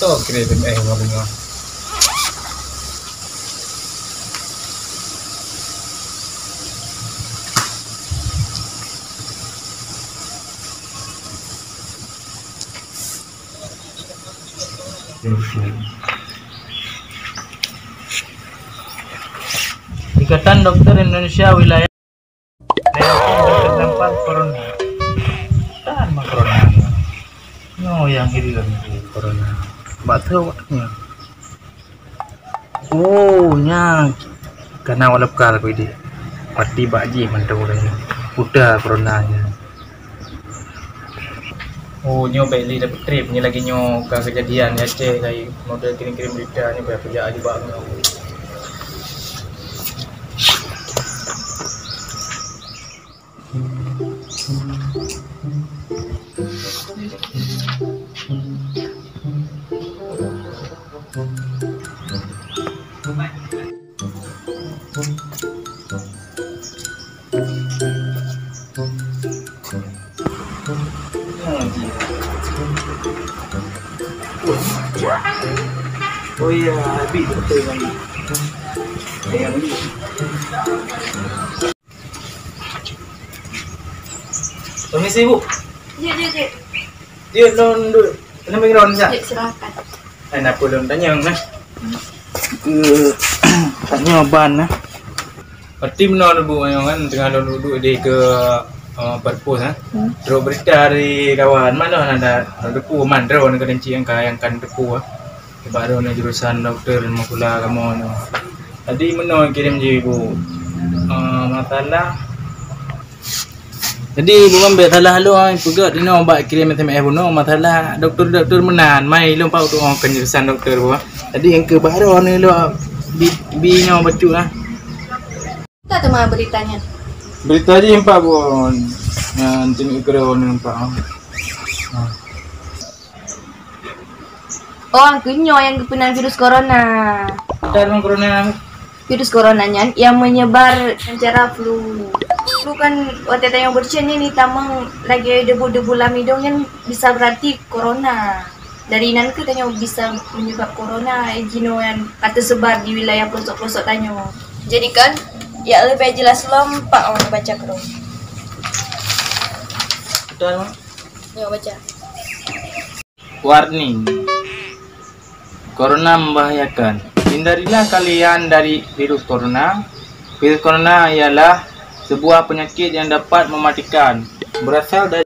Tuh kirim ngomong. Ikatan Dokter Indonesia Wilayah terdampak corona. Tahan mah corona. No yang hilang corona. Batal waktunya. Oh nya karena walap kal ko ini. Pati baji mantau lagi. Udah coronanya. Oh nyo beli dapat trip ni lagi nyo ke kejadian ya cek kayak model kirim-kirim berita ni banyak kerjaan di bawah. Oh iya, habis betul kan. Yang ini. Permisi Bu. Ya. Dia non dulu. Kenapa ngiron ya? Ya silakan. Enak belum tanya nah. Tanya ban nah. Berarti benar Bu yang kan tengah duduk di ke perpus ha. Terus berita dari kawan mana ada depu mandro nak kenci yang kan depu ah. Baru na jurusan dokter makula kamu no. Tadi meno kirim je Bu. Masalah. Jadi Bu ambil salah lu juga dino bak kirim SMS Bu no masalah dokter menan mai lu pau tu kan jurusan dokter Bu. Tadi yang ke baru ni lu bi nyo bacu lah. Tak tahu beritanya. Berita je empat Bu. Nanti ikro ni empat. Oh, angkunya yang kena virus corona. Dalam corona Virus coronanya yang menyebar secara flu. Flu kan waktu yang bersihin ni tamang lagi debu-debu lamidong yang bisa berarti corona. Dari nanti tanya bisa menyebab corona jino yang kata sebar di wilayah pelosok-pelosok tanya. Jadi kan ya lebih jelas lompak orang baca kro. Betul. Ya baca. Warning. Corona membahayakan. Hindarilah kalian dari virus corona. Virus corona ialah sebuah penyakit yang dapat mematikan. Berasal dari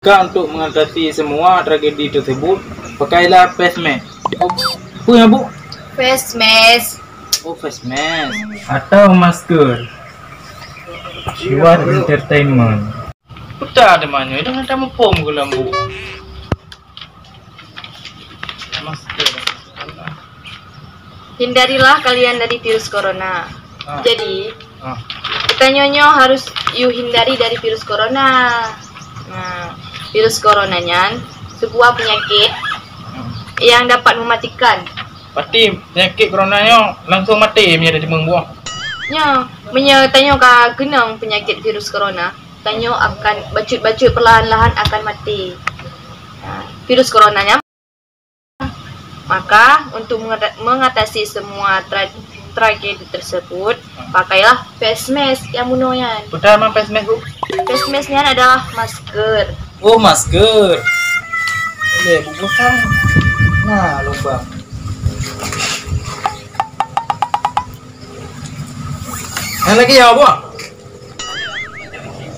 untuk mengatasi semua tragedi tersebut, pakailah face mask. Apa ya Bu? Face mask. Oh, face mask atau masker. Siwat entertainment. Udah ada mana? Itu ada mempom ke lambu. Hindarilah kalian dari virus corona. Jadi, kita nyonyo harus hindari dari virus corona. Nah, virus coronanya sebuah penyakit yang dapat mematikan. Pasti penyakit coronanya langsung mati menjadi mengbuang. Ya, tanyo ka kenang penyakit virus corona, tanyo akan bacut-bacut perlahan-lahan akan mati. Nah, virus coronanya. Maka untuk mengatasi semua tragedi tersebut, pakailah face mask yang munoyan. Udah emang face mask Bu? Face masknya adalah masker. Oh masker. Boleh bukan? Nah lubang. Yang lagi ya Bu?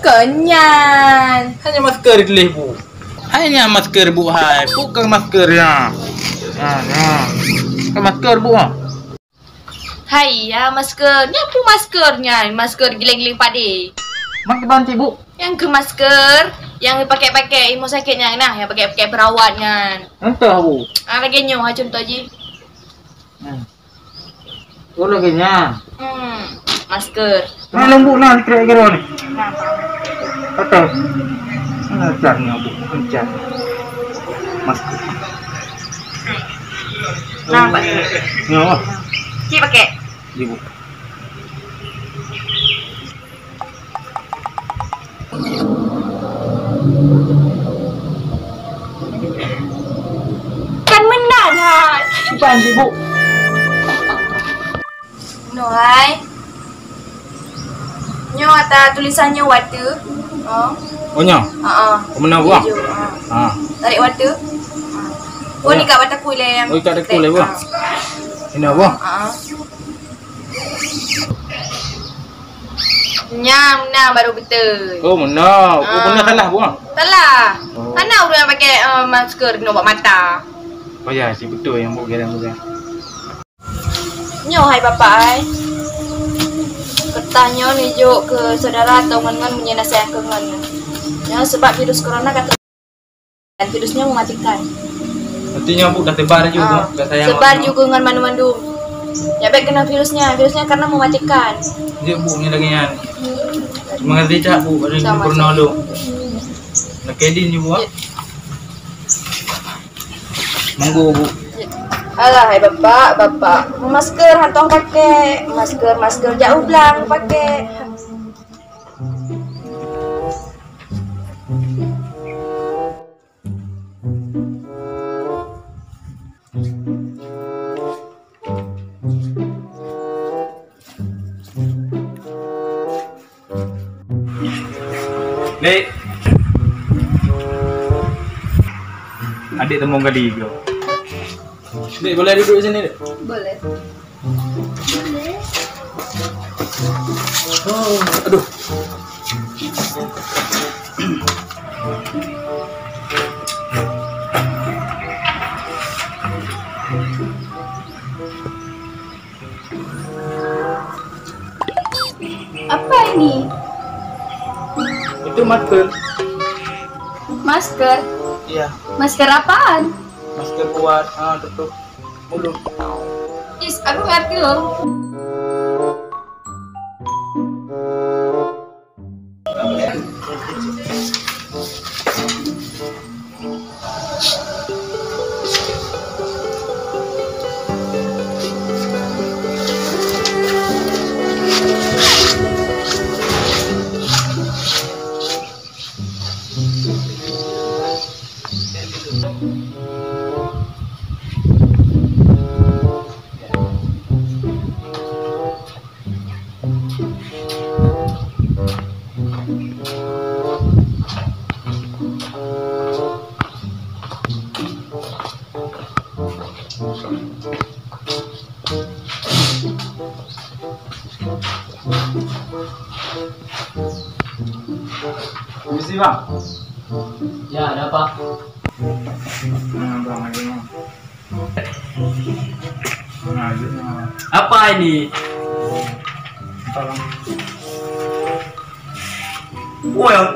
Kenyan. Hanya masker dulu Bu. Hanya masker Bu hai, bukan maskernya. Kan masker Bu. Hai ya maskernya pun maskernya, masker giling-giling padi. Mak banti Bu. Yang ke masker yang pakai imu sakitnya nah, yang pakai perawatnya. Entah Bu. Lagi nyo ha contoh je. Oh lagi nya. masker. Nah, lembut nah kira-kira ni. Nah, Betul. Ajarnya Bu, ajar. Masker. nah Pak. Ya, Cik pakai. Ibu. Kan menang hai. Bukan Ibu. No hai. Nyo atas tulisannya water. Oh. Oh nya. Mana buah? Hijau, Ha. Tarik water. Oh ni kat mataku le yang. Oh, kat mataku le, buah. Ini apa? Nyam nah baru betul. Oh, mana? Oh, mana salah buah. Salah. Oh. Mana orang yang pakai masker kena buat mata. Oh ya, si betul yang buat kira bukan. Nyo hai bapak ai. Ketanya ni juk ke saudara atau ngan menyenasihat ke ngan. Ya sebab virus corona kata dan virusnya mematikan. Artinya Bu dah tebar juga kat saya. Sebar juga ngan mandu-mandu. Ya baik kena virusnya karena mematikan. Dia Bu ni lagi yang. Cuma ngerti cak Bu, ada Sama, corona lu. Nak kedin je Bu. Monggo Bu. Alah hai bapak. Masker hantong pakai. Masker jauh belang pakai. Dek. Adik temu kali ke? Dek boleh duduk sini, Dek? Boleh. Oh, aduh. Apa ini? Itu masker. Masker. Iya, Masker apaan? masker buat tutup mulut. Is, aku ngerti loh. Misi Bang. Ya, ada apa? Bang aja Bang. Aja Bang. Apa ini? Apa Bang? Wah.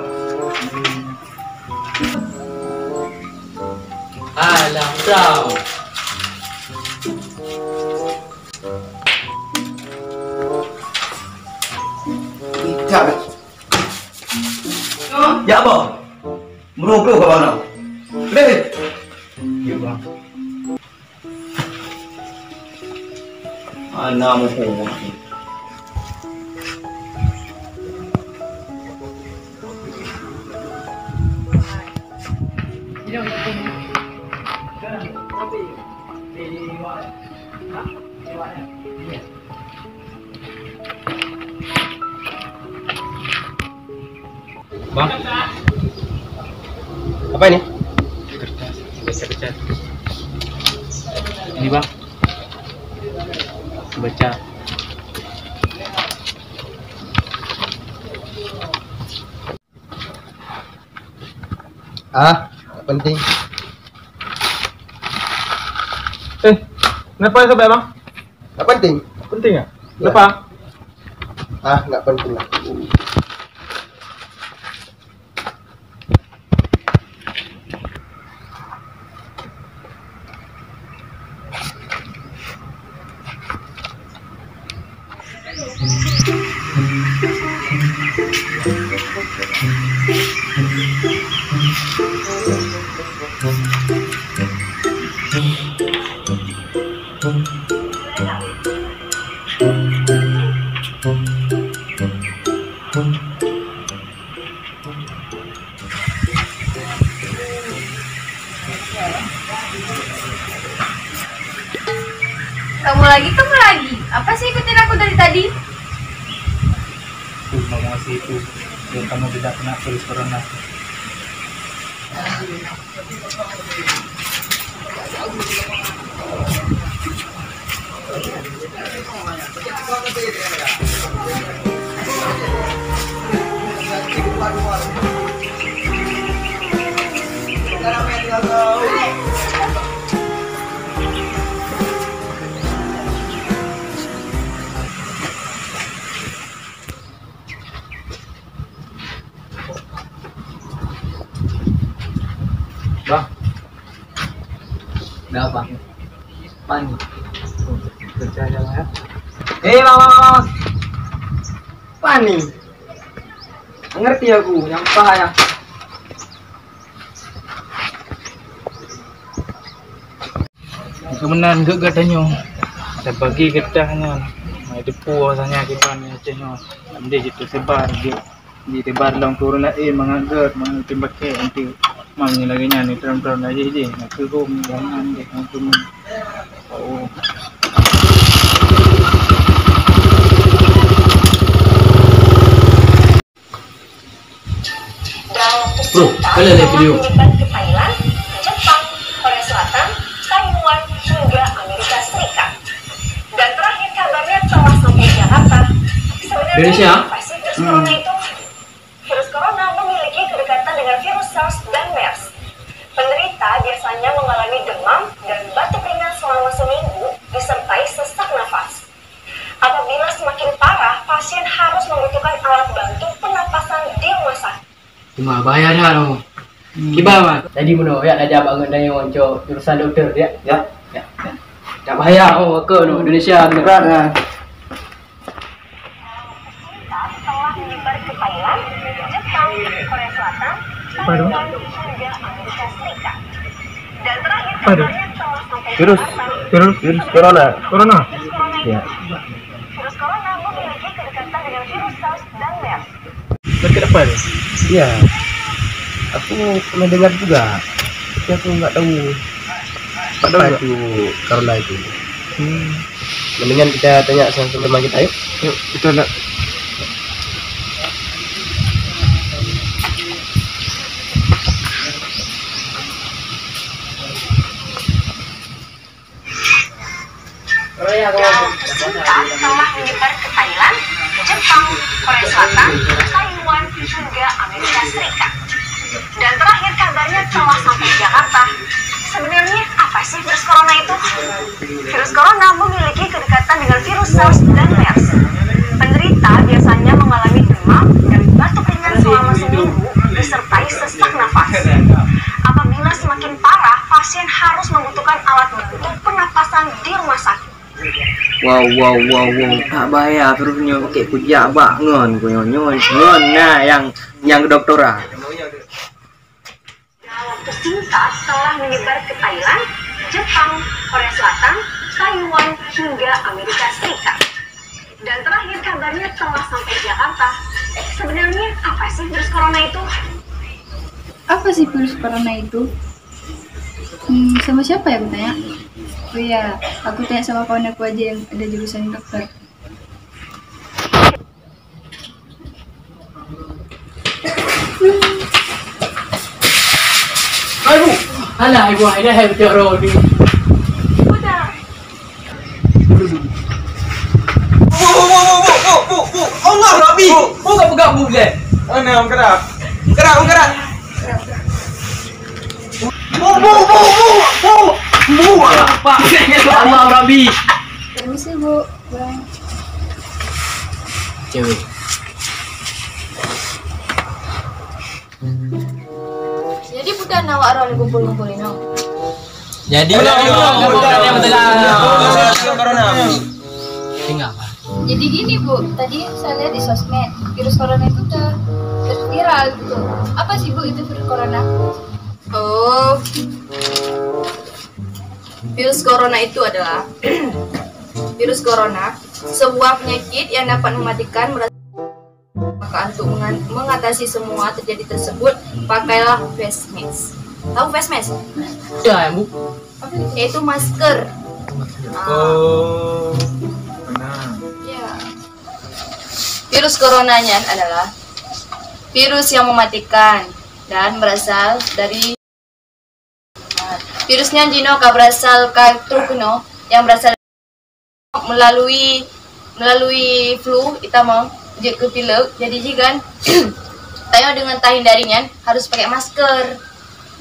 Alah, kau. Tidak. Ya apa? Merokok ke mana? Leh. Ya Bang. Anak muka. Bang, Apa ini? kertas, baca. Ini Bang. Baca. Nggak penting. Kenapa sampai Bang? Nggak penting. Penting ya? Ya. Kenapa? Nggak penting lah. Kamu lagi? Apa sih ikutin aku dari tadi? Ngomong itu biar kamu tidak kena virus corona. Bang, Ada apa? Pani. kerja aja lah ya. Bang. Pani. Ngerti aku, yang bahaya. Kemenan ke katanya. Ada bagi getahnya. Mai depu rasanya kibannya cehnya. Amde gitu sebar dia. Di tebar long corona mengagar mengitim pakai nanti mamnya lagi nyanyi terang-terang aja je. Nak ke home jangan deh aku. Oh. Bro, kalian lihat video. Menyebar ke Thailand, Jepang, Korea Selatan, Taiwan, hingga Amerika Serikat. Dan terakhir kabarnya telah sampai Jakarta. Sebenarnya Indonesia? apa sih virus corona itu? Virus corona memiliki kedekatan dengan virus SARS dan MERS. Penderita biasanya mengalami demam dan batuk ringan selama seminggu disertai sesak nafas. Apabila semakin parah, pasien harus membutuhkan alat bantu pernapasan di rumah sakit. Cuma bahaya dah no. Kibar mah. Tadi mana ya ada bangun dari onco jurusan doktor dia. Ya. Tak bahaya ke no Indonesia berat lah. Telah menyebar ke Thailand, Jepang, Korea Selatan, Taiwan, hingga Amerika Serikat. Dan terakhir kabarnya telah sampai Jakarta. Virus corona. Corona. Virus corona itu. Ya. Virus corona memiliki kedekatan dengan virus SARS dan MERS. Berarti apa nih? Iya, aku pernah dengar juga, tapi aku nggak tahu apa itu corona itu. Mendingan kita tanya sama teman kita, yuk. Yuk kita nak. Telah menyebar ke Thailand, Jepang, Korea Selatan, Taiwan, hingga Amerika Serikat. Dan terakhir kabarnya telah sampai Jakarta. Sebenarnya apa sih virus corona itu? Virus corona memiliki kedekatan dengan virus SARS dan MERS. Penderita biasanya mengalami demam dan batuk ringan selama seminggu disertai sesak nafas. Apabila semakin parah, pasien harus membutuhkan alat bantu pernapasan di rumah sakit. Wow, tak bahaya virusnya pakai kujak bangun, ngon nah yang kedokteran. Dalam waktu singkat telah menyebar ke Thailand, Jepang, Korea Selatan, Taiwan, hingga Amerika Serikat. Dan terakhir kabarnya telah sampai Jakarta. Sebenarnya apa sih virus corona itu? Apa sih virus corona itu? Sama siapa ya aku tanya? Oh iya, aku tanya sama kawan aku aja yang ada jurusan dokter. Aduh, alah ibu ada yang betul ni. Udah. Allah Rabbi. Buka buka buka. Mana om gerak? Gerak. Pak. Allah Rabbi. Permisi Bu. Cewek. Jadi bukan awak orang kumpul-kumpulin no. Jadi tinggal apa? Jadi gini Bu, tadi saya lihat di sosmed virus corona itu udah viral gitu. Apa sih Bu itu virus corona? Oh, virus corona itu adalah virus corona, sebuah penyakit yang dapat mematikan Maka untuk mengatasi semua terjadi tersebut, pakailah face mask. Tahu face mask? Ya, Bu. Yaitu masker. Oh, benar. Ya. Virus coronanya adalah virus yang mematikan dan berasal dari virusnya Jinoka berasal Trukno yang berasal melalui flu itama je ke pilek. Jadi jigan tayo dengan hindarinya harus pakai masker.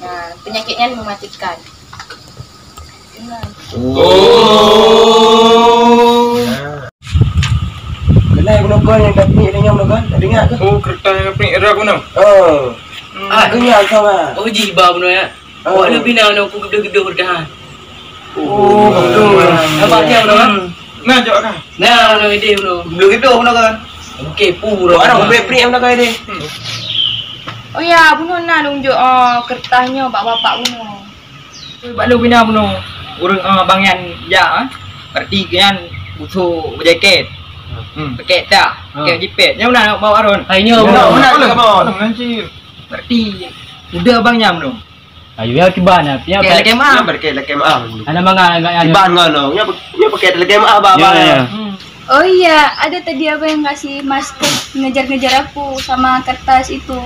Nah, penyakitnya mematikan. Oh. Kenal guna kau yang kat ni dengan guna kan? Ada ingat ke? Oh, kereta yang pink era guna. Oh. Kenal sama. Oh, jiba benar ya. Awak nak pindah nak aku gede-gede berdahan. Oh, betul. Apa dia benar? Nah, jawab kan. Nah, nak ide benar. Begitu guna kan? Okey, pura. Orang bebek prik guna kan ini. Oh ya, bunuh nak nunjuk kertasnya bapak-bapak bunuh. Balu bina bunuh urang bangyan ya berarti kan butuh jaket. Pakai tak? Pakai jepit. Yang mana nak bawa Arun? Ayo, Mana kamu? Nanti. Berarti udah bangnya bunuh. ayo ya kibana. Ya Pakai lagi mah. Pakai lagi mah. Ana manga enggak ya. Iban ngono. Ya pakai lagi mah baba. Oh iya, ada tadi apa yang ngasih masker ngejar-ngejar aku sama kertas itu.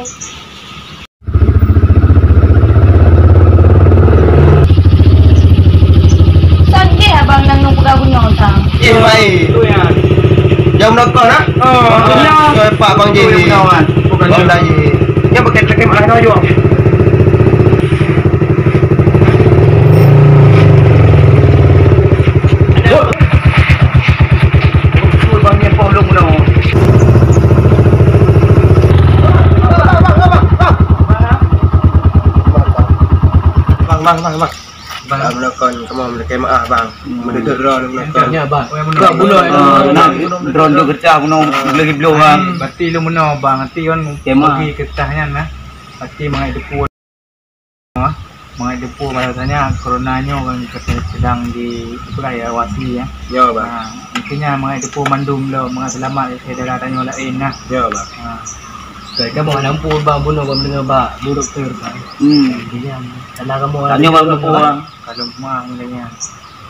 Sange abang nang nunggu kabunya otang. Baik. Itu ya. Jam nokon ah? Oh, iya. Pak Bang Ji. Bukan lagi. Ya pakai lagi mah aja. Bang. Bang menakon kamu mereka maaf bang. Mendekat drone menakon. Ya, Bang. Enggak bunuh. Drone tu kerja bunuh lagi belum bang. Berarti lu menau bang, nanti kan bagi ketahnya nah. Berarti mengai depu. Mengai depu bahasanya coronanya kan sedang di itu ya wasi ya. Ya bang. Nah, intinya mengai depu mandum lo, mengai selamat saudara tanya lain nah. Ya bang. Kaya kamu nampu bang bunuh bang dengar bang bu doktor bang. Dia kalau kamu Tanya bang lu pulang. Kalau semua mulanya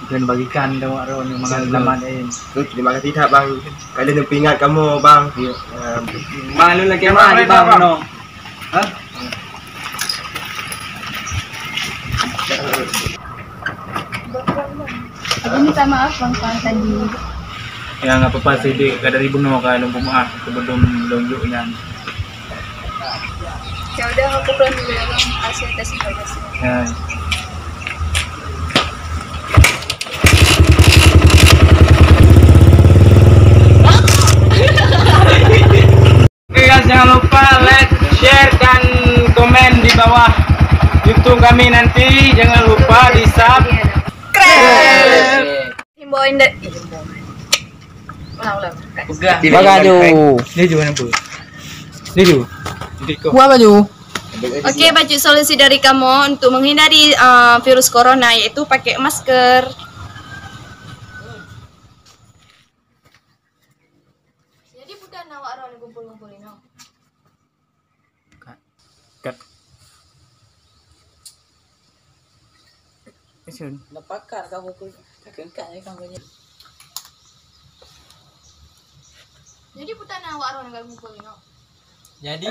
mungkin bagikan dawa ron yang mengai selamat lain. Terima kasih tak bang. Kalian nak ingat kamu bang. Malu lagi mah di bang bunuh. Hah? Aku minta maaf bang tadi. Ya nggak apa-apa sih dek, dari bunuh kalau maaf sebelum lonjoknya. Ya udah aku pulang dulu ya bang. Asyik tes bagasi. Ya. Oke guys, jangan lupa like, share, dan komen di bawah YouTube kami nanti. Jangan lupa di subscribe. Himbauin deh. Ulang. Bagaimana? Dia juga nampu. Dia juga. Gua baju. Oke, baju solusi dari kamu untuk menghindari virus corona yaitu pakai masker. Jadi bukan nawak orang kumpul-kumpulin no. Kat. Esun. Napakar kamu kakengkak ya kamu. Jadi bukan nawak orang kumpulin no. Jadi